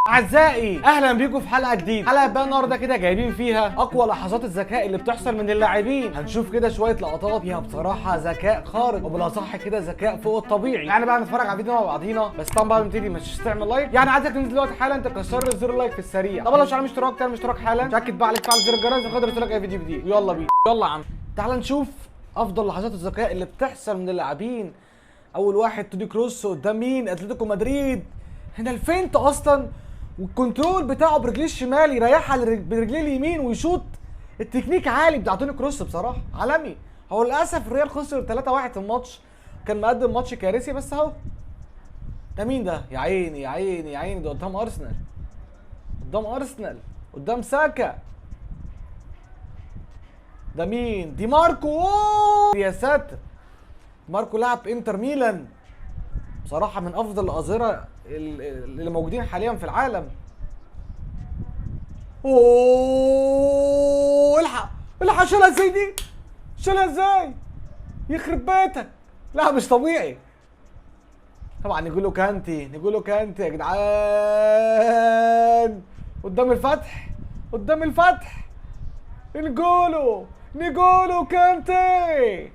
اعزائي اهلا بيكم في حلقه جديده. حلقه بقى النهارده كده جايبين فيها اقوى لحظات الذكاء اللي بتحصل من اللاعبين. هنشوف كده شويه لقطات فيها بصراحه ذكاء خارق، وبالاصح كده ذكاء فوق الطبيعي. يعني بقى نتفرج على الفيديو مع بعضينا، بس طبعا بعد ما نبتدي مش تعمل لايك، يعني عايزك تنزل دلوقتي حالا تكسر لي زر اللايك في السريع. طبعا لو مش عامل اشتراك تعمل اشتراك حالا، تاكد بقى عليك فعل زر الجرس عشان خاطر يوصلك اي فيديو جديد. يلا بينا، يلا يا عم تعال نشوف افضل لحظات الذكاء اللي بتحصل من اللاعبين. اول واحد توني كروس قدام مين؟ اتلتيكو مدريد. هنا الفينت اصلا والكنترول بتاعه برجليه الشمال يريحها برجليه اليمين ويشوط. التكنيك عالي بتاع توني كروس بصراحه عالمي. هو للاسف الريال خسر 3-1 في الماتش، كان مقدم ماتش كارثي، بس اهو. ده مين ده؟ يا عيني يا عيني يا عيني، ده قدام ارسنال، قدام ارسنال، قدام ساكا. ده مين؟ دي ماركو. أوه! يا ساتر، ماركو لعب انتر ميلان، بصراحه من افضل الاظهره اللي موجودين حاليا في العالم. اوه الحق الحق، شالها ازاي دي؟ شالها ازاي؟ يخرب بيتك، لا مش طبيعي. طبعا نقوله كانتي، نقوله كانتي يا جدعان، قدام الفتح، قدام الفتح، نقوله كانتي.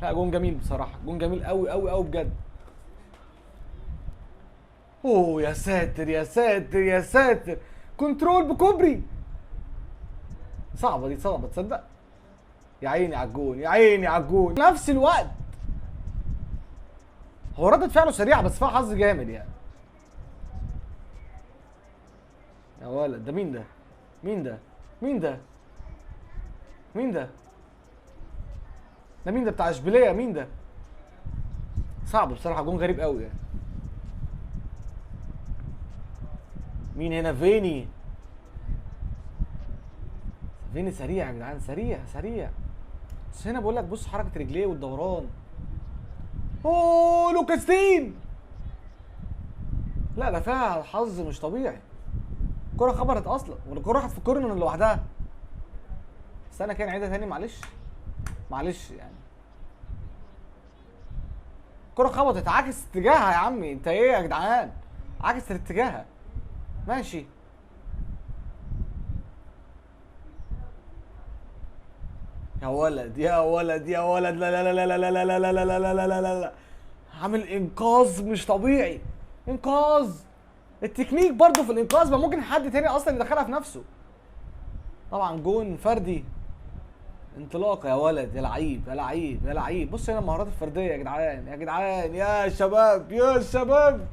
لا جون جميل بصراحه، جون جميل قوي قوي قوي بجد. اوه يا ساتر يا ساتر يا ساتر، كنترول بكوبري. صعبه دي، صعبه تصدق. يا عيني على الجون، يا عيني على الجون. نفس الوقت هو ردة فعله سريعه بس فيها حظ جامد يعني. يا ولد، ده مين ده؟ مين ده؟ مين ده؟ مين ده؟ ده مين ده بتاع اشبيليه؟ مين ده؟ صعب بصراحه، جون غريب قوي يعني. مين هنا؟ فيني. فيني سريع يا جدعان، سريع سريع. بس هنا بقول لك بص حركه رجليه والدوران. اوه لوكاس دين. لا ده فيها حظ مش طبيعي. الكرة خبرت اصلا، والكرة راحت في كورنر لوحدها. استنى كده نعيدها تاني، معلش معلش يعني. الكرة خبطت، عكس اتجاهها يا عمي. انت ايه يا جدعان؟ عكس اتجاهها. ماشي. يا ولد يا ولد يا ولد، لا لا لا لا لا لا لا لا لا لا لا لا لا لا لا. عامل انقاذ مش طبيعي، انقاذ. التكنيك برضه في الانقاذ، ما ممكن حد تاني اصلا يدخلها في نفسه. طبعا جون فردي، انطلاقه يا ولد، يا لعيب يا لعيب يا لعيب. بص هنا المهارات الفرديه يا جدعان، يا جدعان، يا شباب يا شباب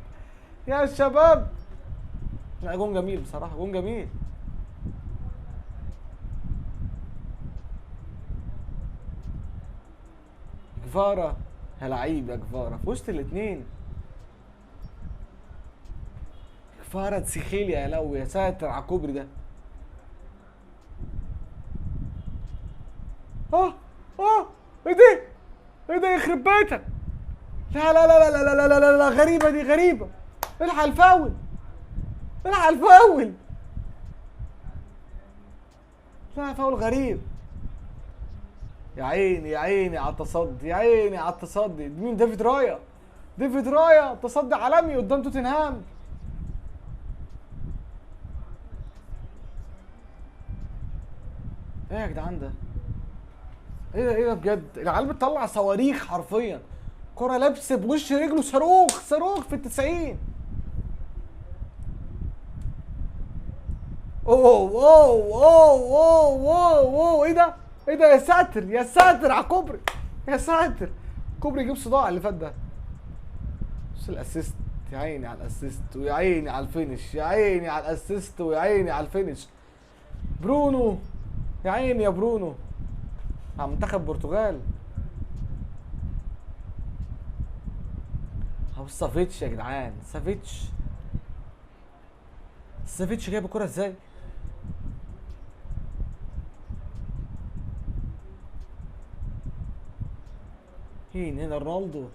يا شباب. لا جون جميل بصراحه، جون جميل. كفاره يا لعيب، يا كفاره في وسط الاثنين. كفاره تسيخيليا يا لو، يا ساتر على الكوبري ده. اه اه، ايه ده؟ ايه ده يخرب بيتك؟ لا لا لا لا لا لا لا لا لا، غريبه دي، غريبه. الحق الفاول، الحق الفاول. لا فاول غريب. يا عيني يا عيني على التصدي، يا عيني على التصدي. مين؟ ديفيد رايا. ديفيد رايا تصدي عالمي قدام توتنهام. ايه يا جدعان ده؟ ايه ده؟ ايه ده بجد؟ العيال بتطلع صواريخ حرفيا. كرة لابسه بوش رجله صاروخ، صاروخ في ال90. اوه اوه اوه اوه اوه، ايه ده؟ ايه ده؟ يا ساتر يا ساتر على الكوبري، يا ساتر. كوبري يجيب صداع اللي فات ده. بص الاسيست، يا عيني على الاسيست ويا عيني على الفينش، يا عيني على الاسيست ويا عيني على الفينش. برونو، يا عيني يا برونو، مع منتخب البرتغال. اهو سافيتش يا جدعان، سافيتش. سافيتش جايب الكرة ازاي؟ مين هنا؟ رونالدو،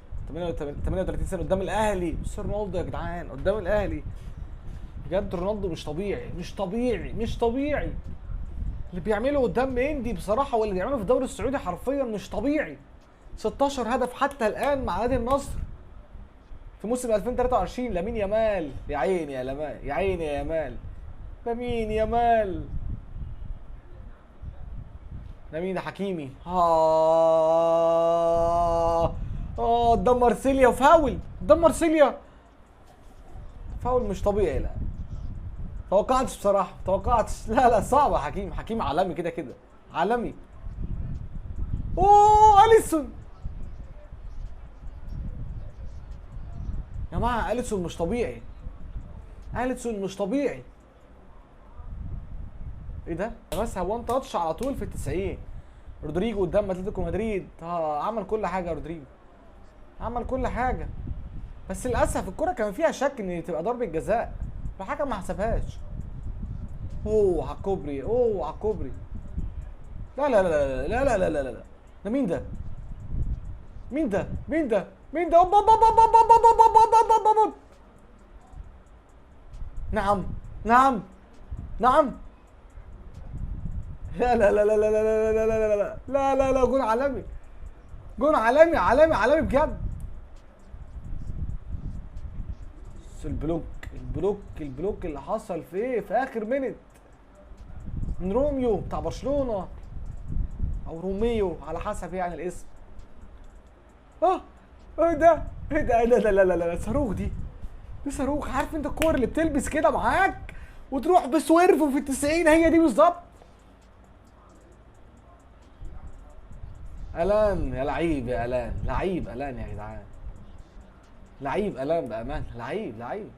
38 سنة قدام الاهلي. بص رونالدو يا جدعان قدام الاهلي، بجد رونالدو مش طبيعي، مش طبيعي، مش طبيعي. اللي بيعمله قدام مندي بصراحة، واللي بيعمله في الدوري السعودي حرفيا مش طبيعي. 16 هدف حتى الآن مع نادي النصر في موسم 2023 لامين يامال. يا عيني يا لمال، يا عيني يا يامال. لامين يامال. لامين ده حكيمي. قدام مارسيليا وفاول قدام مارسيليا. فاول مش طبيعي. لا توقعتش بصراحه، توقعتش. لا صعبه. حكيم عالمي كده كده، عالمي. اوه اليسون. يا جماعه اليسون مش طبيعي، اليسون مش طبيعي. ايه ده؟ بس وان تاتش على طول في ال90. رودريجو قدام اتلتيكو مدريد. عمل كل حاجه رودريجو، عمل كل حاجه. بس للاسف الكره كان فيها شك ان تبقى ضربه جزاء، الحكم ما حسبهاش. اوه على الكوبري، اوه على الكوبري. لا لا لا لا لا لا لا لا. ده مين ده؟ مين ده؟ مين ده؟ مين ده؟ نعم نعم نعم. لا لا لا لا لا لا لا لا لا لا لا لا لا. جون عالمي، جون عالمي عالمي عالمي بجد. البلوك اللي حصل في ايه في اخر منت من روميو بتاع برشلونة، او روميو على حسب يعني الاسم. ايه ده؟ ايه ده؟ ايه ده؟ لا لا لا لا صاروخ دي صاروخ. عارف انت الكور اللي بتلبس كده معاك وتروح بسويرف في ال90؟ هي دي بالظبط. الان يا لعيب، يا الان لعيب، الان يا جدعان لعيب، الان بامان لعيب لعيب.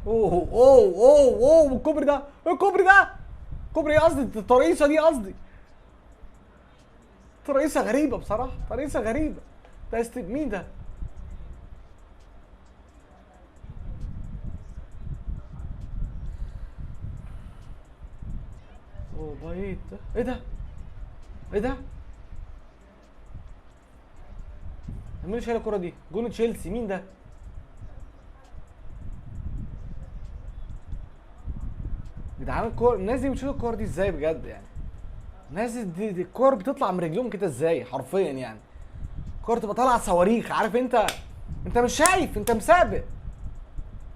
اوه الكوبري ده، الكوبري ده كوبري. قصدي الترقيصه دي، قصدي ترقيصه غريبه بصراحه، ترقيصه غريبه. ده مين ده؟ اوه بايت. ايه ده؟ ايه ده؟ مين اللي شايل الكوره دي؟ جون تشيلسي. مين ده؟ جدعان الكور، الناس دي بتشيل الكور دي ازاي بجد يعني؟ الناس دي الكور بتطلع من رجلهم كده ازاي حرفيا يعني؟ الكور تبقى طالعه صواريخ. عارف انت، انت مش شايف، انت مسابق.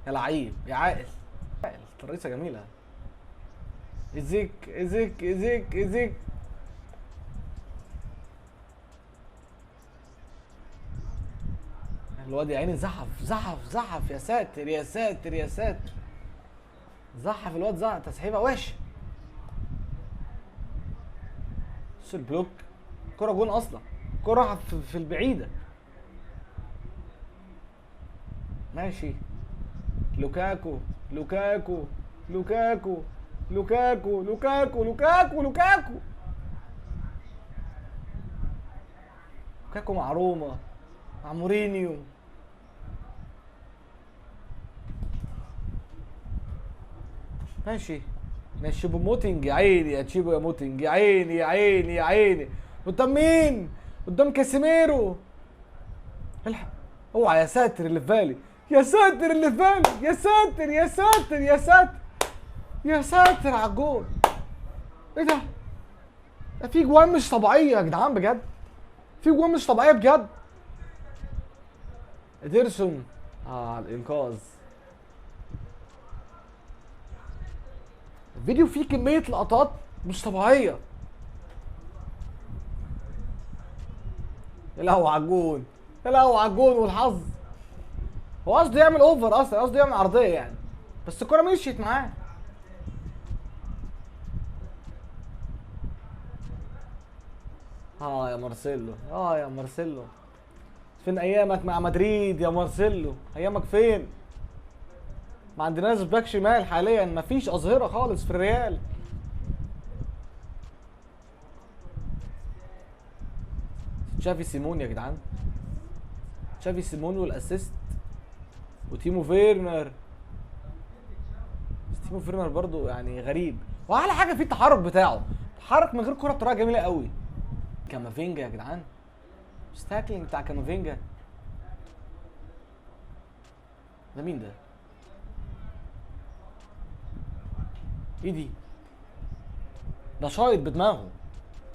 يا لعيب يا عاقل. الترقيصه جميله. ايزيك. الواد يا عيني زحف. يا ساتر يا ساتر يا ساتر. زحف الواد، زحف تسحيبه وش. بص البلوك، كرة جون اصلا، كرة في البعيدة. ماشي. لوكاكو لوكاكو لوكاكو لوكاكو لوكاكو لوكاكو لوكاكو لوكاكو مع روما، مع مورينيو. ماشي. تشيبو موتينج. يا عيني يا تشيبو يا موتينج. يا عيني يا عيني يا عيني. قدام مين؟ قدام كاسيميرو. الحق. اوعى. يا ساتر اللي في بالي، يا ساتر اللي في بالي. يا ساتر يا ساتر يا ساتر يا ساتر على الجول. ايه ده؟ ده في جوان مش طبيعيه يا جدعان بجد، في جوان مش طبيعيه بجد. اديرسون الانقاذ. الفيديو فيه كميه لقطات مش طبيعيه. يا لهوي على الجون، يا لهوي على الجون والحظ. هو قصده يعمل اوفر اصلا، قصده يعمل عرضيه يعني، بس الكره مشيت معاه. يا مارسيلو، يا مارسيلو. فين ايامك مع مدريد يا مارسيلو؟ ايامك فين؟ ما عندناش باك شمال حاليا، مفيش اظهره خالص في الريال. تشافي سيمون يا جدعان، تشافي سيمون والاسيست. وتيمو فيرنر. بس تيمو فيرنر برضو يعني غريب. واحلى حاجه فيه التحرك بتاعه، تحرك من غير كره بطريقه جميله قوي. كامافينجا يا جدعان، ستاكلينج بتاع كامافينجا. ده مين ده؟ ايه دي؟ ده شايط بدماغه،